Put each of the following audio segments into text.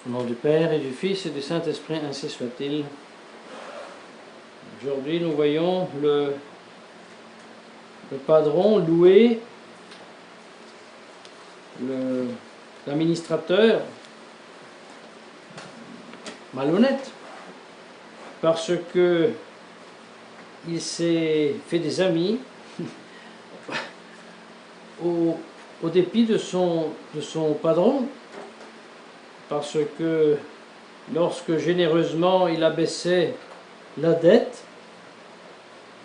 Au nom du Père et du Fils et du Saint-Esprit, ainsi soit-il. Aujourd'hui, nous voyons le padron louer l'administrateur malhonnête parce que il s'est fait des amis au dépit de son padron, parce que lorsque généreusement il abaissait la dette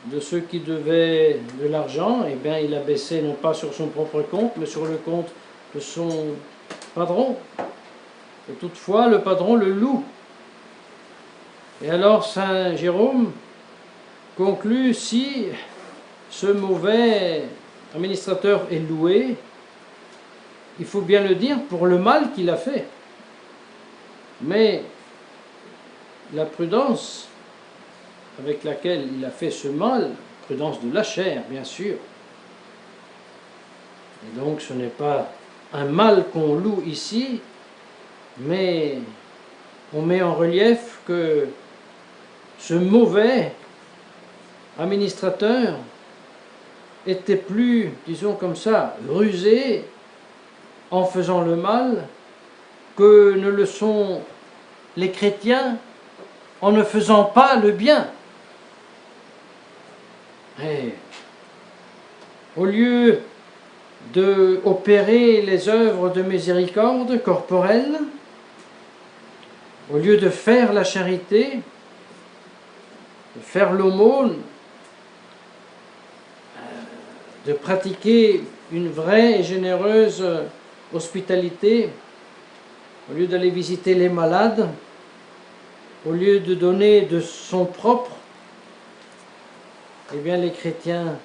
de ceux qui devaient de l'argent, eh bien il abaissait non pas sur son propre compte, mais sur le compte de son patron. Et toutefois, le patron le loue. Et alors Saint Jérôme conclut, si ce mauvais administrateur est loué, il faut bien le dire pour le mal qu'il a fait. Mais la prudence avec laquelle il a fait ce mal, prudence de la chair, bien sûr. Et donc ce n'est pas un mal qu'on loue ici, mais on met en relief que ce mauvais administrateur était plus, disons comme ça, rusé en faisant le mal que ne le sont les chrétiens en ne faisant pas le bien. Et au lieu d'opérer les œuvres de miséricorde corporelle, au lieu de faire la charité, de faire l'aumône, de pratiquer une vraie et généreuse hospitalité, au lieu d'aller visiter les malades, au lieu de donner de son propre, eh bien les chrétiens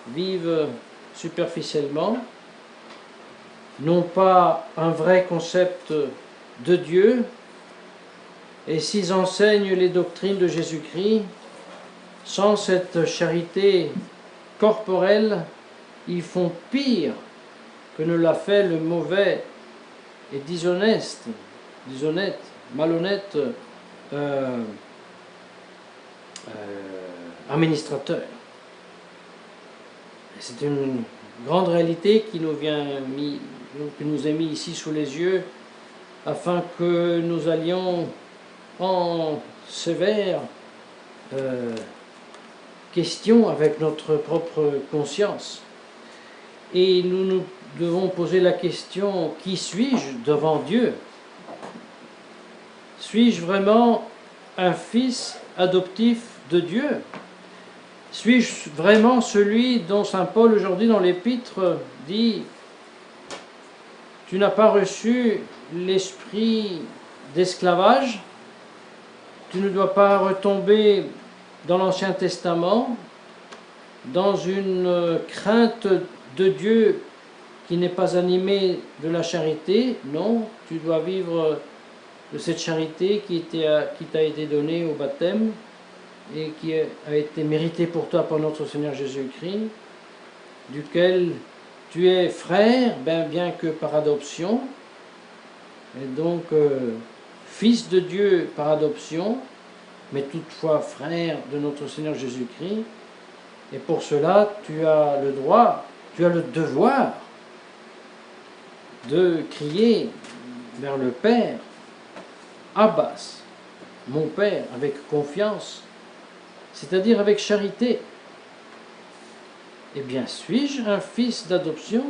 vivent superficiellement, n'ont pas un vrai concept de Dieu, et s'ils enseignent les doctrines de Jésus-Christ, sans cette charité corporelle, ils font pire que ne l'a fait le mauvais et malhonnête administrateur. C'est une grande réalité qui nous est mise ici sous les yeux, afin que nous allions en sévère question avec notre propre conscience. Et nous devons poser la question, qui suis-je devant Dieu? Suis-je vraiment un fils adoptif de Dieu? Suis-je vraiment celui dont saint Paul aujourd'hui dans l'Épître dit « Tu n'as pas reçu l'esprit d'esclavage, tu ne dois pas retomber dans l'Ancien Testament, dans une crainte de Dieu qui n'est pas animée de la charité. Non, tu dois vivre de cette charité qui t'a été donnée au baptême et qui a été méritée pour toi par notre Seigneur Jésus-Christ, duquel tu es frère, bien que par adoption, et donc fils de Dieu par adoption, mais toutefois frère de notre Seigneur Jésus-Christ. Et pour cela, tu as le droit, tu as le devoir de crier vers le Père, Abbas, mon Père, avec confiance, c'est-à-dire avec charité. Eh bien, suis-je un fils d'adoption?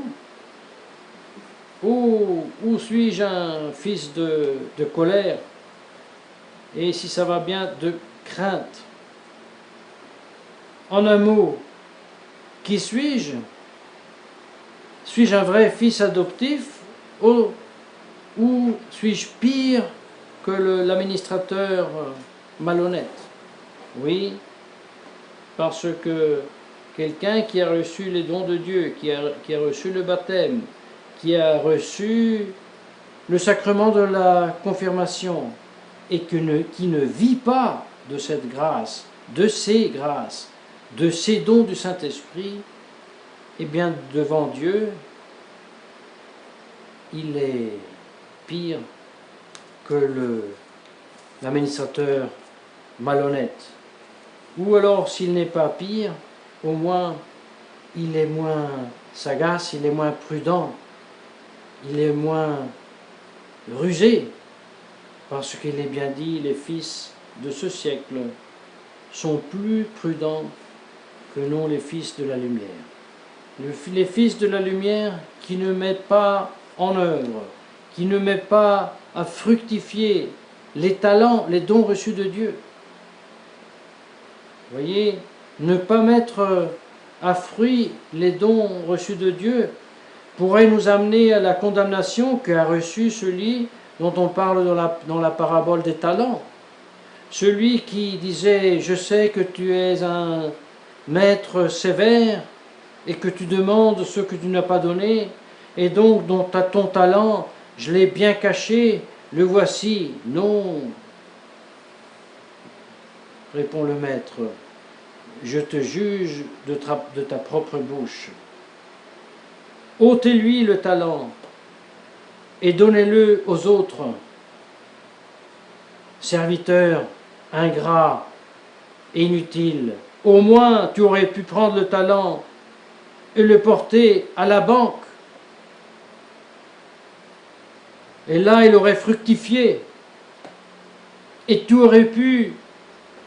Ou suis-je un fils de colère? Et si ça va bien, de crainte? En un mot, qui suis-je? Suis-je un vrai fils adoptif ou suis-je pire que l'administrateur malhonnête? Oui, parce que quelqu'un qui a reçu les dons de Dieu, qui a reçu le baptême, qui a reçu le sacrement de la confirmation, et qui ne vit pas de cette grâce, de ces grâces, de ces dons du Saint-Esprit, eh bien devant Dieu, il est pire que l'administrateur malhonnête. Ou alors, s'il n'est pas pire, au moins il est moins sagace, il est moins prudent, il est moins rusé, parce qu'il est bien dit, les fils de ce siècle sont plus prudents que non les fils de la lumière. Les fils de la lumière qui ne mettent pas en œuvre, qui ne mettent pas à fructifier les talents, les dons reçus de Dieu. Vous voyez, ne pas mettre à fruit les dons reçus de Dieu pourrait nous amener à la condamnation qu'a reçu celui dont on parle dans la parabole des talents. Celui qui disait « Je sais que tu es un maître sévère et que tu demandes ce que tu n'as pas donné, et donc dont ton talent, je l'ai bien caché, le voici. » Non, répond le maître, je te juge de ta propre bouche. Ôtez-lui le talent et donnez-le aux autres. Serviteur ingrat et inutile, au moins tu aurais pu prendre le talent et le porter à la banque. Et là, il aurait fructifié. Et tu aurais pu,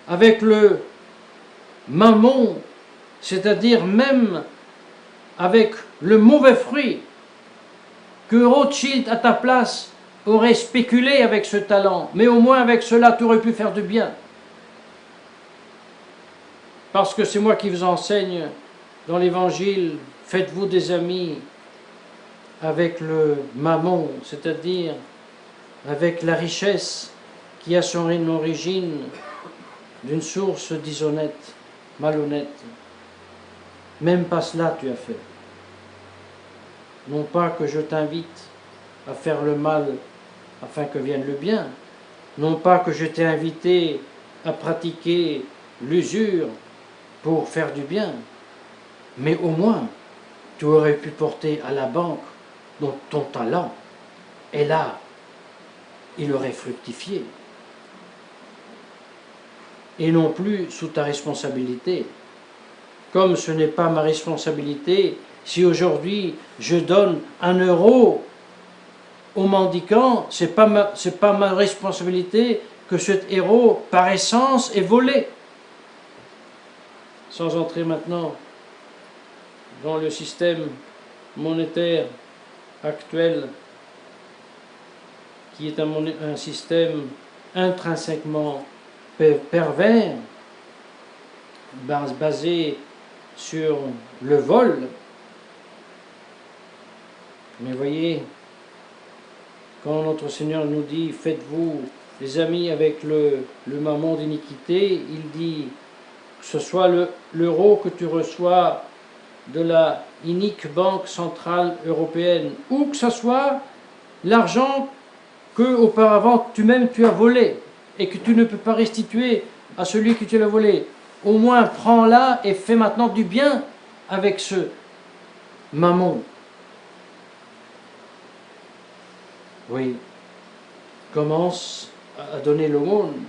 avec le mammon, c'est-à-dire même avec le mauvais fruit, que Rothschild à ta place aurait spéculé avec ce talent, mais au moins avec cela tu aurais pu faire du bien. Parce que c'est moi qui vous enseigne dans l'évangile, faites-vous des amis avec le mammon, c'est-à-dire avec la richesse qui a son origine d'une source dishonnête, malhonnête. Même pas cela tu as fait. Non pas que je t'invite à faire le mal afin que vienne le bien, non pas que je t'ai invité à pratiquer l'usure pour faire du bien, mais au moins tu aurais pu porter à la banque ton talent, et là, il aurait fructifié. Et non plus sous ta responsabilité. Comme ce n'est pas ma responsabilité, si aujourd'hui je donne 1 euro aux mendiquants, c'est pas ma responsabilité que cet héros, par essence, est volé. Sans entrer maintenant dans le système monétaire actuel, qui est un système intrinsèquement pervers, basé sur le vol. Mais voyez, quand notre Seigneur nous dit « Faites-vous des amis avec le mammon d'iniquité », il dit que ce soit l'euro que tu reçois de la inique Banque Centrale Européenne, ou que ce soit l'argent que auparavant tu-même tu as volé et que tu ne peux pas restituer à celui que tu l'as volé. Au moins prends-la et fais maintenant du bien avec ce mammon. Oui, commence à donner l'aumône,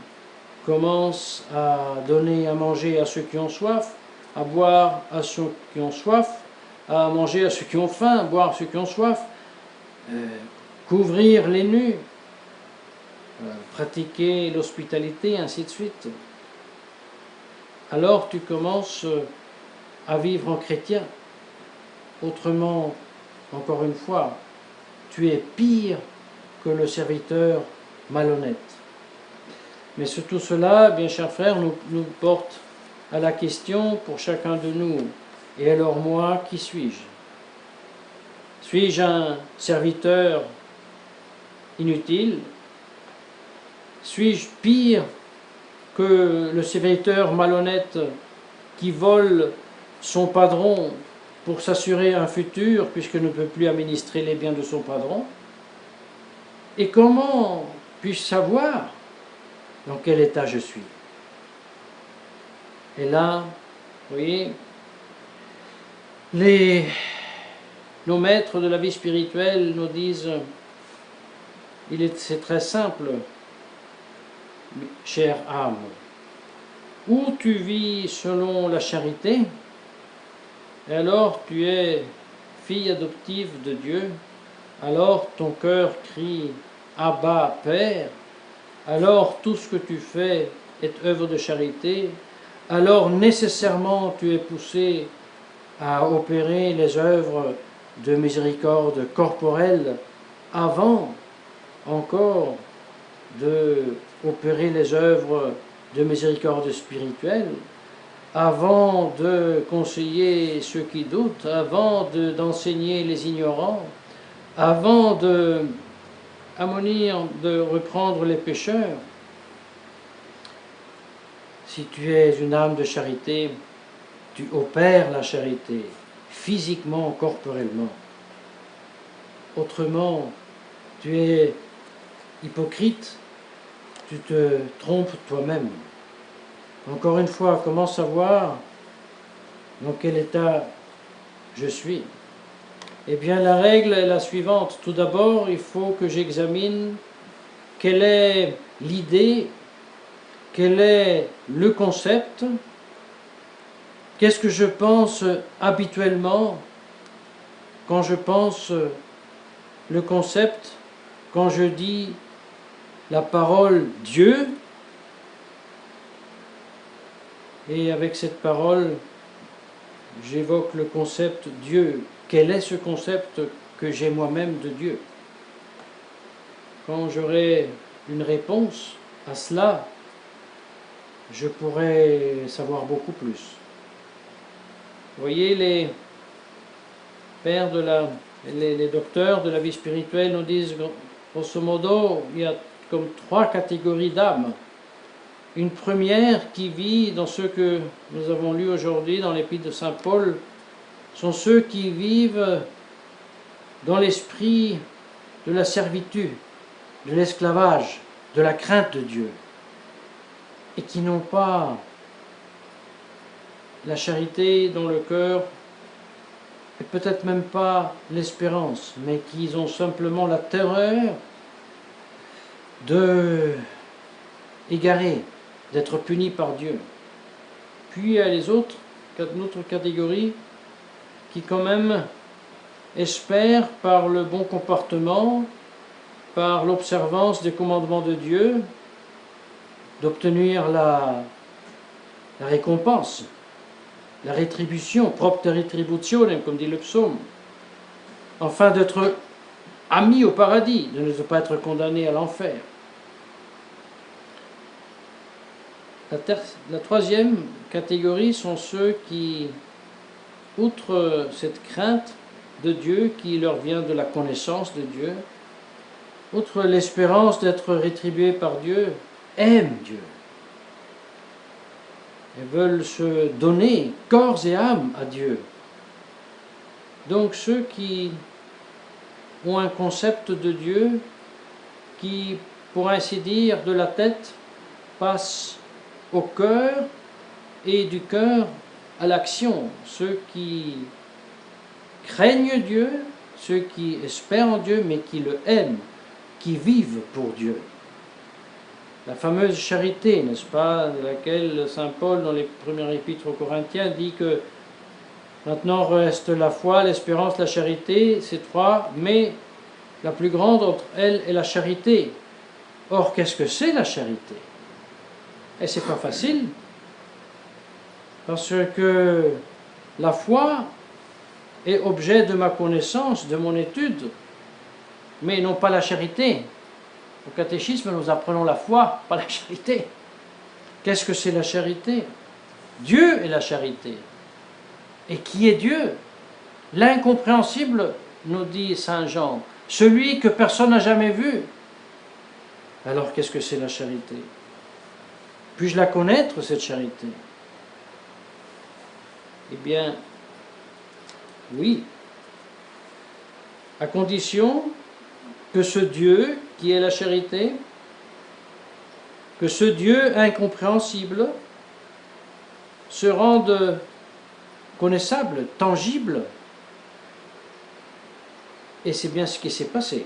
commence à donner à manger à ceux qui ont soif, à boire à ceux qui ont soif, à manger à ceux qui ont faim, à boire à ceux qui ont soif, couvrir les nus, pratiquer l'hospitalité, ainsi de suite. Alors tu commences à vivre en chrétien. Autrement, encore une fois, tu es pire que le serviteur malhonnête. Mais tout cela, bien chers frères, nous porte à la question pour chacun de nous. Et alors moi, qui suis-je? Suis-je un serviteur inutile? Suis-je pire que le serviteur malhonnête qui vole son patron pour s'assurer un futur puisqu'il ne peut plus administrer les biens de son patron? Et comment puis-je savoir dans quel état je suis? Et là, vous voyez, nos maîtres de la vie spirituelle nous disent c'est très simple, chère âme. Ou tu vis selon la charité, et alors tu es fille adoptive de Dieu, alors ton cœur crie Abba, Père, alors tout ce que tu fais est œuvre de charité, alors nécessairement tu es poussé à opérer les œuvres de miséricorde corporelle avant encore de opérer les œuvres de miséricorde spirituelle, avant de conseiller ceux qui doutent, avant d'enseigner les ignorants, avant de reprendre les pécheurs. Si tu es une âme de charité, tu opères la charité, physiquement, corporellement. Autrement, tu es hypocrite, tu te trompes toi-même. Encore une fois, comment savoir dans quel état je suis? Eh bien, la règle est la suivante. Tout d'abord, il faut que j'examine quelle est l'idée, quel est le concept, qu'est-ce que je pense habituellement quand je pense le concept, quand je dis la parole Dieu, et avec cette parole, j'évoque le concept Dieu. Quel est ce concept que j'ai moi-même de Dieu? Quand j'aurai une réponse à cela, je pourrai savoir beaucoup plus. Vous voyez, les pères les docteurs de la vie spirituelle nous disent, grosso modo, il y a comme 3 catégories d'âmes. Une première qui vit dans ce que nous avons lu aujourd'hui dans l'épître de Saint Paul, sont ceux qui vivent dans l'esprit de la servitude, de l'esclavage, de la crainte de Dieu, et qui n'ont pas la charité dans le cœur, et peut-être même pas l'espérance, mais qui ont simplement la terreur de égarer, d'être punis par Dieu. Puis il y a les autres, une autre catégorie, qui quand même espèrent par le bon comportement, par l'observance des commandements de Dieu, d'obtenir la récompense, la rétribution, propter retributionem, comme dit le psaume, enfin d'être amis au paradis, de ne pas être condamnés à l'enfer. La troisième catégorie sont ceux qui, outre cette crainte de Dieu qui leur vient de la connaissance de Dieu, outre l'espérance d'être rétribués par Dieu, aiment Dieu et veulent se donner corps et âme à Dieu. Donc ceux qui ont un concept de Dieu qui, pour ainsi dire, de la tête passe au cœur et du cœur à l'action. Ceux qui craignent Dieu, ceux qui espèrent en Dieu mais qui le aiment, qui vivent pour Dieu. La fameuse charité, n'est-ce pas, de laquelle Saint Paul, dans les premières épîtres aux Corinthiens, dit que maintenant reste la foi, l'espérance, la charité, ces 3, mais la plus grande d'entre elles est la charité. Or, qu'est-ce que c'est la charité? Et c'est pas facile, parce que la foi est objet de ma connaissance, de mon étude, mais non pas la charité. Au catéchisme, nous apprenons la foi, pas la charité. Qu'est-ce que c'est la charité? Dieu est la charité. Et qui est Dieu? L'incompréhensible, nous dit Saint Jean, celui que personne n'a jamais vu. Alors qu'est-ce que c'est la charité? Puis-je la connaître, cette charité? Eh bien, oui, à condition que ce Dieu qui est la charité, que ce Dieu incompréhensible se rende connaissable, tangible. Et c'est bien ce qui s'est passé.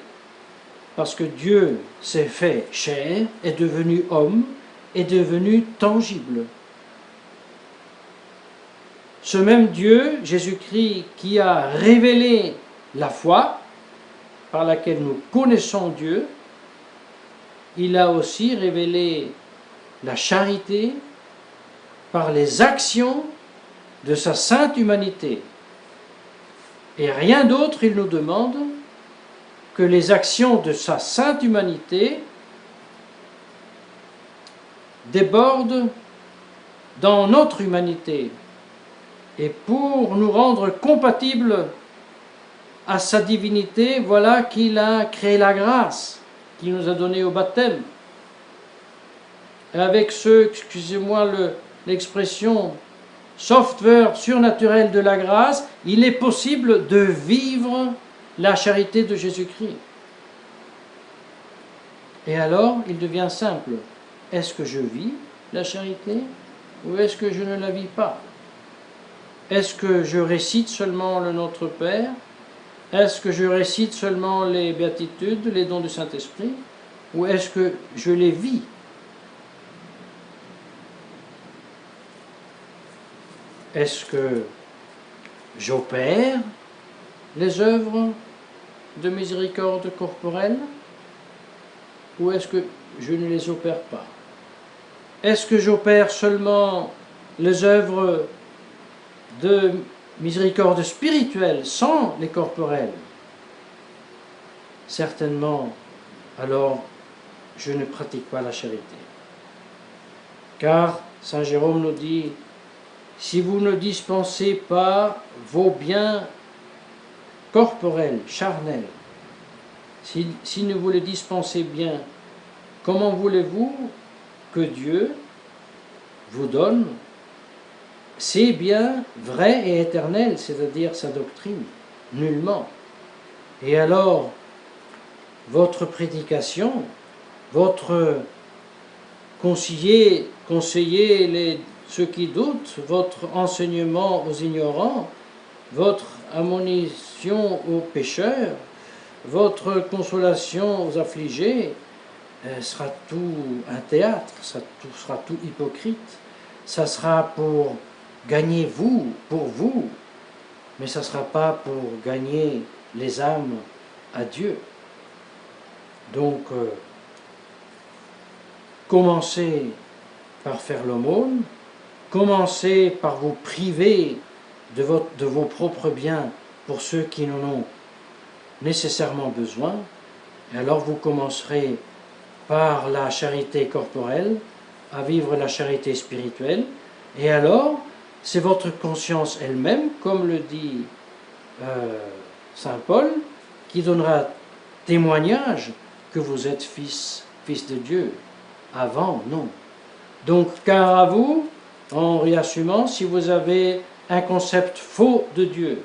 parce que Dieu s'est fait chair, est devenu homme, est devenu tangible. Ce même Dieu, Jésus-Christ, qui a révélé la foi, par laquelle nous connaissons Dieu, il a aussi révélé la charité par les actions de sa sainte humanité. Et rien d'autre, il nous demande, que les actions de sa sainte humanité débordent dans notre humanité. Et pour nous rendre compatibles à sa divinité, voilà qu'il a créé la grâce, qu'il nous a donnée au baptême. Et avec ce, excusez-moi l'expression, software surnaturel de la grâce, il est possible de vivre la charité de Jésus-Christ. Et alors, il devient simple. Est-ce que je vis la charité ou est-ce que je ne la vis pas? Est-ce que je récite seulement le Notre Père? Est-ce que je récite seulement les béatitudes, les dons du Saint-Esprit? Ou est-ce que je les vis? Est-ce que j'opère les œuvres de miséricorde corporelle? Ou est-ce que je ne les opère pas? Est-ce que j'opère seulement les œuvres de miséricorde spirituelle sans les corporelles? Certainement, alors, je ne pratique pas la charité. Car Saint Jérôme nous dit, si vous ne dispensez pas vos biens corporels, charnels, si vous les dispensez bien, comment voulez-vous que Dieu vous donne ses biens vrais et éternels, c'est-à-dire sa doctrine? Nullement. Et alors, votre prédication, votre conseiller ceux qui doutent, votre enseignement aux ignorants, votre admonition aux pécheurs, votre consolation aux affligés, sera tout un théâtre, ça sera tout hypocrite. Ça sera pour gagner pour vous, mais ça ne sera pas pour gagner les âmes à Dieu. Donc, commencez par faire l'aumône, commencez par vous priver de vos propres biens pour ceux qui en ont nécessairement besoin, et alors vous commencerez par la charité corporelle à vivre la charité spirituelle, et alors c'est votre conscience elle-même, comme le dit Saint Paul, qui donnera témoignage que vous êtes fils de Dieu. Avant, non. Donc, car à vous, en réassumant, si vous avez un concept faux de Dieu,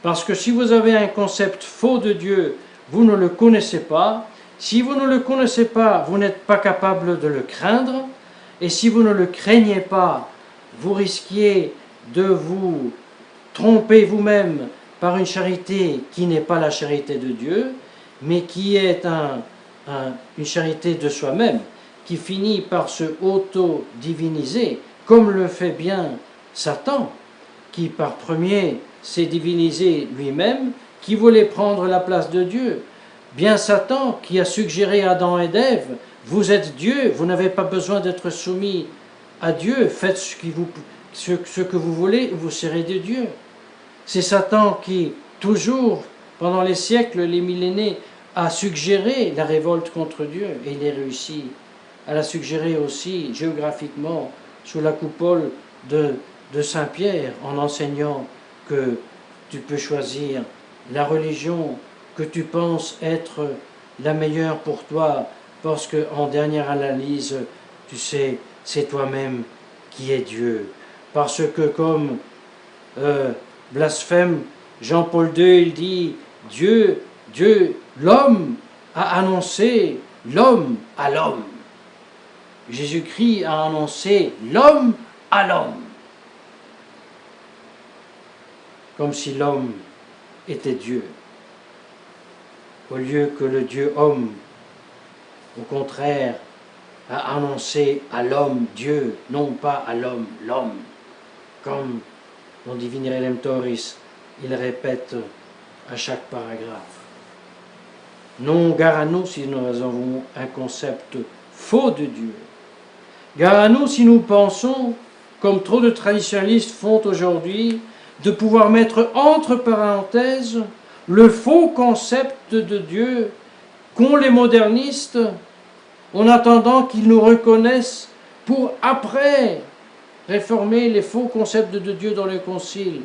parce que si vous avez un concept faux de Dieu, vous ne le connaissez pas. Si vous ne le connaissez pas, vous n'êtes pas capable de le craindre. Et si vous ne le craignez pas, vous risquiez de vous tromper vous-même par une charité qui n'est pas la charité de Dieu, mais qui est une charité de soi-même, qui finit par se auto-diviniser, comme le fait bien Satan, qui par premier s'est divinisé lui-même, qui voulait prendre la place de Dieu. Bien Satan qui a suggéré à Adam et Ève, vous êtes Dieu, vous n'avez pas besoin d'être soumis à Dieu, faites ce que vous voulez, vous serez de Dieu. C'est Satan qui, toujours, pendant les siècles, les millénaires, a suggéré la révolte contre Dieu, et il est réussi à la suggérer aussi géographiquement sous la coupole de Saint-Pierre, en enseignant que tu peux choisir la religion que tu penses être la meilleure pour toi, parce que en dernière analyse, tu sais, c'est toi-même qui es Dieu. Parce que comme blasphème Jean-Paul II, il dit Dieu, l'homme a annoncé l'homme à l'homme. Jésus-Christ a annoncé l'homme à l'homme. Comme si l'homme était Dieu. au lieu que le Dieu homme, au contraire, a annoncé à l'homme Dieu, non pas à l'homme l'homme, comme dans Divine Redemptoris, il répète à chaque paragraphe. Non, gare à nous si nous avons un concept faux de Dieu. Gare à nous si nous pensons, comme trop de traditionalistes font aujourd'hui, de pouvoir mettre entre parenthèses le faux concept de Dieu qu'ont les modernistes en attendant qu'ils nous reconnaissent pour après réformer les faux concepts de Dieu dans le Concile.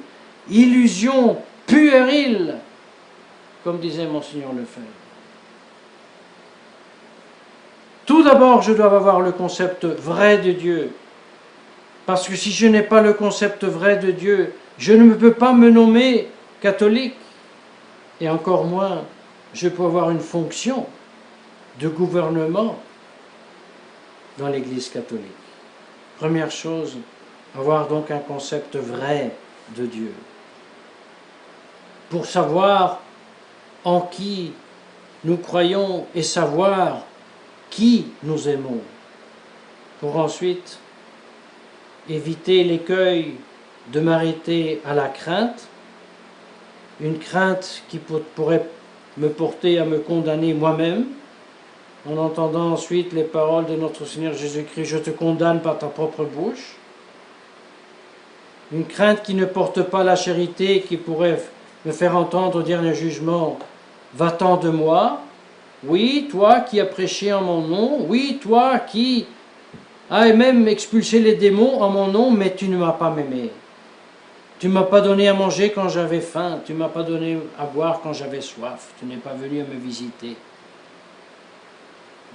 Illusion puérile, comme disait Monseigneur Lefebvre. Tout d'abord, je dois avoir le concept vrai de Dieu. Parce que si je n'ai pas le concept vrai de Dieu, je ne peux pas me nommer catholique. Et encore moins, je peux avoir une fonction de gouvernement dans l'Église catholique. Première chose, avoir donc un concept vrai de Dieu. Pour savoir en qui nous croyons et savoir qui nous aimons. Pour ensuite éviter l'écueil de m'arrêter à la crainte, une crainte qui pourrait me porter à me condamner moi-même, en entendant ensuite les paroles de notre Seigneur Jésus-Christ, je te condamne par ta propre bouche. Une crainte qui ne porte pas la charité, qui pourrait me faire entendre au dernier jugement, va-t'en de moi. Oui, toi qui as prêché en mon nom, oui, toi qui as même expulsé les démons en mon nom, mais tu ne m'as pas aimé. Tu ne m'as pas donné à manger quand j'avais faim, tu ne m'as pas donné à boire quand j'avais soif, tu n'es pas venu à me visiter.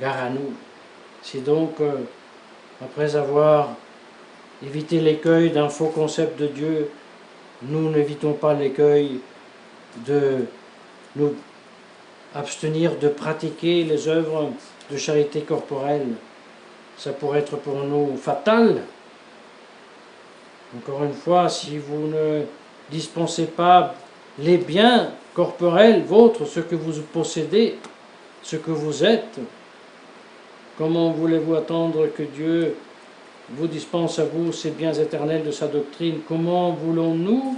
Gare à nous. C'est donc, après avoir évité l'écueil d'un faux concept de Dieu, nous n'évitons pas l'écueil de nous abstenir de pratiquer les œuvres de charité corporelle. Ça pourrait être pour nous fatal. Encore une fois, si vous ne dispensez pas les biens corporels vôtres, ce que vous possédez, ce que vous êtes, comment voulez-vous attendre que Dieu vous dispense à vous ces biens éternels de sa doctrine? Comment voulons-nous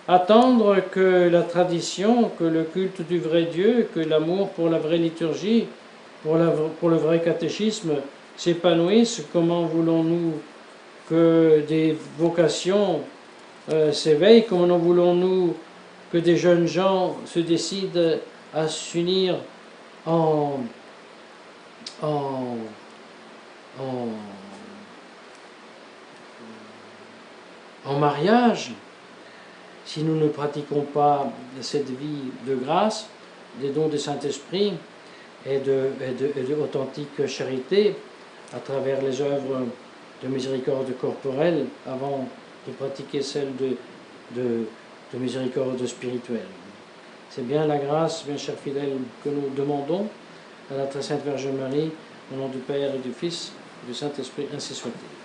attendre que la tradition, que le culte du vrai Dieu, que l'amour pour la vraie liturgie, pour le vrai catéchisme s'épanouissent? Comment voulons-nous que des vocations s'éveillent? Comment voulons-nous que des jeunes gens se décident à s'unir en mariage, si nous ne pratiquons pas cette vie de grâce, des dons du Saint-Esprit et de authentique charité à travers les œuvres de miséricorde corporelle avant de pratiquer celle de miséricorde spirituelle. C'est bien la grâce, bien chers fidèles, que nous demandons à la très sainte Vierge Marie, au nom du Père et du Fils et du Saint-Esprit, ainsi soit-il.